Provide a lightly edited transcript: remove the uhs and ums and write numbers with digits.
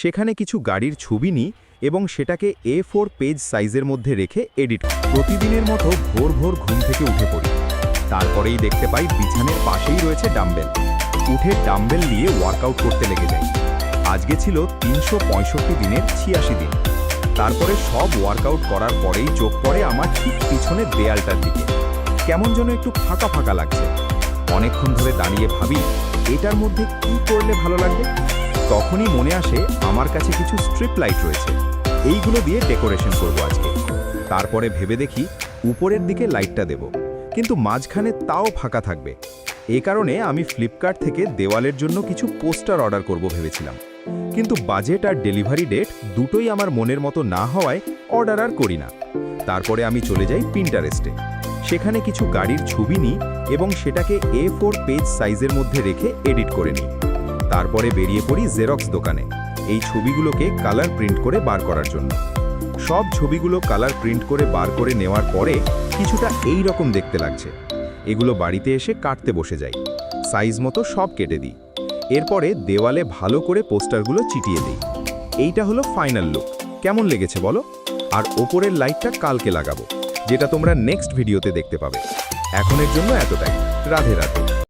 সেখানে কিছু গাড়ির ছবি নিই এবং সেটাকে A4 পেজ সাইজের মধ্যে রেখে এডিট করি। প্রতিদিনের মতো ভোর ভোর ঘুম থেকে উঠে পড়ি। তারপরেই দেখতে পাই বিছানের পাশেই রয়েছে ডাম্বেল। উঠে ডাম্বেল নিয়ে ওয়ার্কআউট করতে লেগে যাই। আজকে ছিল 365 দিনের 86 দিন। তারপরে সব ওয়ার্কআউট করার পরেই চোখ পড়ে আমার ঠিক পিছনের দেয়ালটার দিকে। কেমন যেন একটু ফাঁকা ফাঁকা লাগছে। অনেকক্ষণ ধরে দাঁড়িয়ে ভাবি এটার মধ্যে কি করলে ভালো লাগবে। তখনই মনে আসে আমার কাছে কিছু স্ট্রিপ লাইট রয়েছে, এইগুলো দিয়ে ডেকোরেশন করব আজকে। তারপরে ভেবে দেখি উপরের দিকে লাইটটা দেব, কিন্তু মাঝখানে তাও ফাঁকা থাকবে। এ কারণে আমি ফ্লিপকার্ট থেকে দেওয়ালের জন্য কিছু পোস্টার অর্ডার করব ভেবেছিলাম, কিন্তু বাজেট আর ডেলিভারি ডেট দুটোই আমার মনের মতো না হওয়ায় অর্ডার আর করি না। তারপরে আমি চলে যাই পিন্টারেস্টে। সেখানে কিছু গাড়ির ছবি নিই এবং সেটাকে A4 পেজ সাইজের মধ্যে রেখে এডিট করে নিই। তারপরে বেরিয়ে পড়ি জেরক্স দোকানে এই ছবিগুলোকে কালার প্রিন্ট করে বার করার জন্য। সব ছবিগুলো কালার প্রিন্ট করে বার করে নেওয়ার পরে কিছুটা এই রকম দেখতে লাগছে। এগুলো বাড়িতে এসে কাটতে বসে যাই, সাইজ মতো সব কেটে দিই। এরপরে দেওয়ালে ভালো করে পোস্টারগুলো চিটিয়ে দিই। এইটা হলো ফাইনাল লুক। কেমন লেগেছে বলো? আর ওপরের লাইটটা কালকে লাগাবো, যেটা তোমরা নেক্সট ভিডিওতে দেখতে পাবে। এখনের জন্য এতটাই। রাধে রাধে।